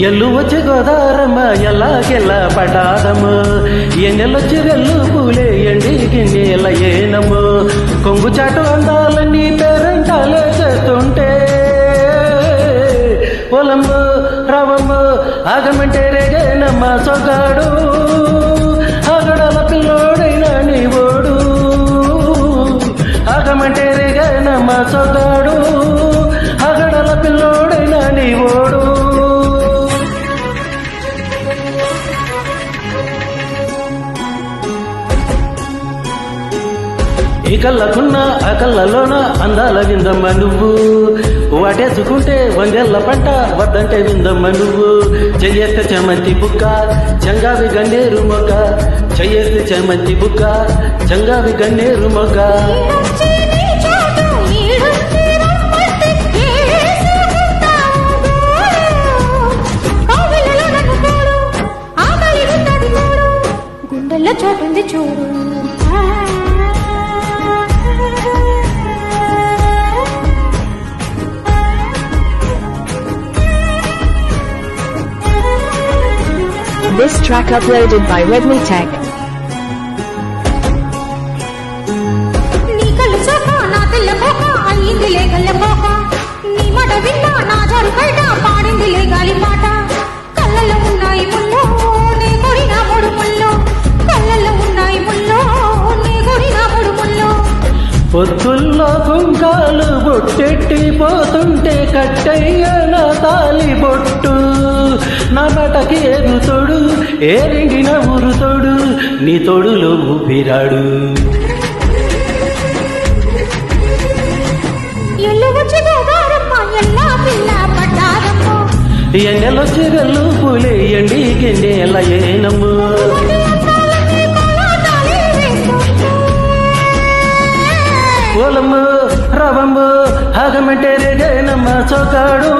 ఎల్లు వచ్చి గోదారమ్మ ఎల్లాకెల్లా పడ్డాదమ్మ ఎన్నెలొచ్చి వెల్లు పూలే ఎండికి నీల ఏనమ్మ కొంగు చాటు అందాలన్నీ పేరంటాలే చేస్తుంటే పొలమ్మ రవమ్మ ఆగమంటే రేగేనమ్మ సొగాడు ఆగడల పిల్లోడైనా నీ ఓడు ఆగమంటే రేగేనమ్మ సొగాడు ఆగడల పిల్లోడైనా నీ ఓడు ఈ కళ్ళకున్న ఆ కళ్ళలోన అందాల విందమ్మ నువ్వు వాటేసుకుంటే వందెల్ల పంట వద్దంటే విందమ్మ నువ్వు చెయ్యేస్తే చెమంతి బుక్క చంగావి గన్నేరు మొగ్గ చెయ్యేస్తే చెమంతి బుక్క చంగావి గన్నేరు మొగ్గ గుండెల్లో చోటుంది చూడు This track uploaded by Redmi Tech. నీ కళ్ళు సోక నా తెల్లపోక అయ్యిందిలే గల్లపోక నీ మాట విన్నా నా జారు బయట పాడిందిలే గాలి పాట కళ్ళల్లో ఉన్నాయి ముల్లో నీ కొడిన మూడు ముల్లో కళ్ళల్లో ఉన్నాయి ముల్లో నీ కొడిన మూడు ముల్లో పొత్తుల్లో కుంకాలు బొట్టెట్టి పోతుంటే కట్టయ్య నా తాలి బొట్టు నా బటకి ఎదుతోడు ఏరిండిన ఊరుతోడు నీ తోడులో ఊపిరాడు ఎల్లు వచ్చి గోదారమ్మ ఎల్లా పిల్ల పడ్డారమ్మ ఎండలొచ్చి వెల్లు పూలే ఎండికి నేల ఏనమ్ము ఓలమ్మ రవమ్మ ఆగమంటే రేగేనమ్మ చోకాడు